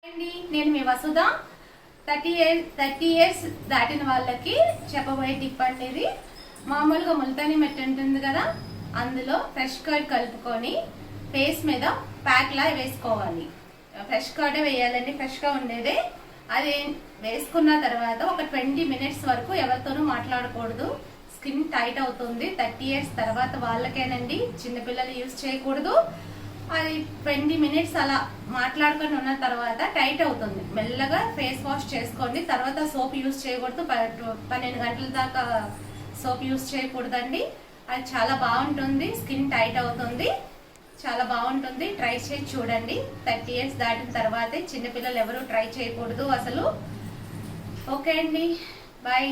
అండి నేను మీ వసుధ 30 ఇయర్స్ దాటిన వాళ్ళకి చెప్పబోయే టిప్ అండి ఇది. మామూలుగా ముల్తానీ మెట్టి ఉంటుంది కదా, అందులో ఫ్రెష్ కర్డ్ కలుపుకొని ఫేస్ మీద ప్యాక్ లా వేసుకోవాలి. ఫ్రెష్ కర్డే వేయాలండి, ఫ్రెష్గా ఉండేదే. అది వేసుకున్న తర్వాత ఒక 20 మినిట్స్ వరకు ఎవరితోనూ మాట్లాడకూడదు. స్కిన్ టైట్ అవుతుంది. 30 ఇయర్స్ తర్వాత వాళ్ళకేనండి, చిన్నపిల్లలు యూజ్ చేయకూడదు. అది 20 మినిట్స్ అలా మాట్లాడుకొని ఉన్న తర్వాత టైట్ అవుతుంది. మెల్లగా ఫేస్ వాష్ చేసుకోండి. తర్వాత సోప్ యూజ్ చేయకూడదు. 12 గంటల దాకా సోప్ యూజ్ చేయకూడదండి. అది చాలా బాగుంటుంది. స్కిన్ టైట్ అవుతుంది, చాలా బాగుంటుంది. ట్రై చేసి చూడండి. 30 ఇయర్స్ దాటిన తర్వాతే, చిన్నపిల్లలు ఎవరు ట్రై చేయకూడదు అసలు. ఓకే అండి, బాయ్.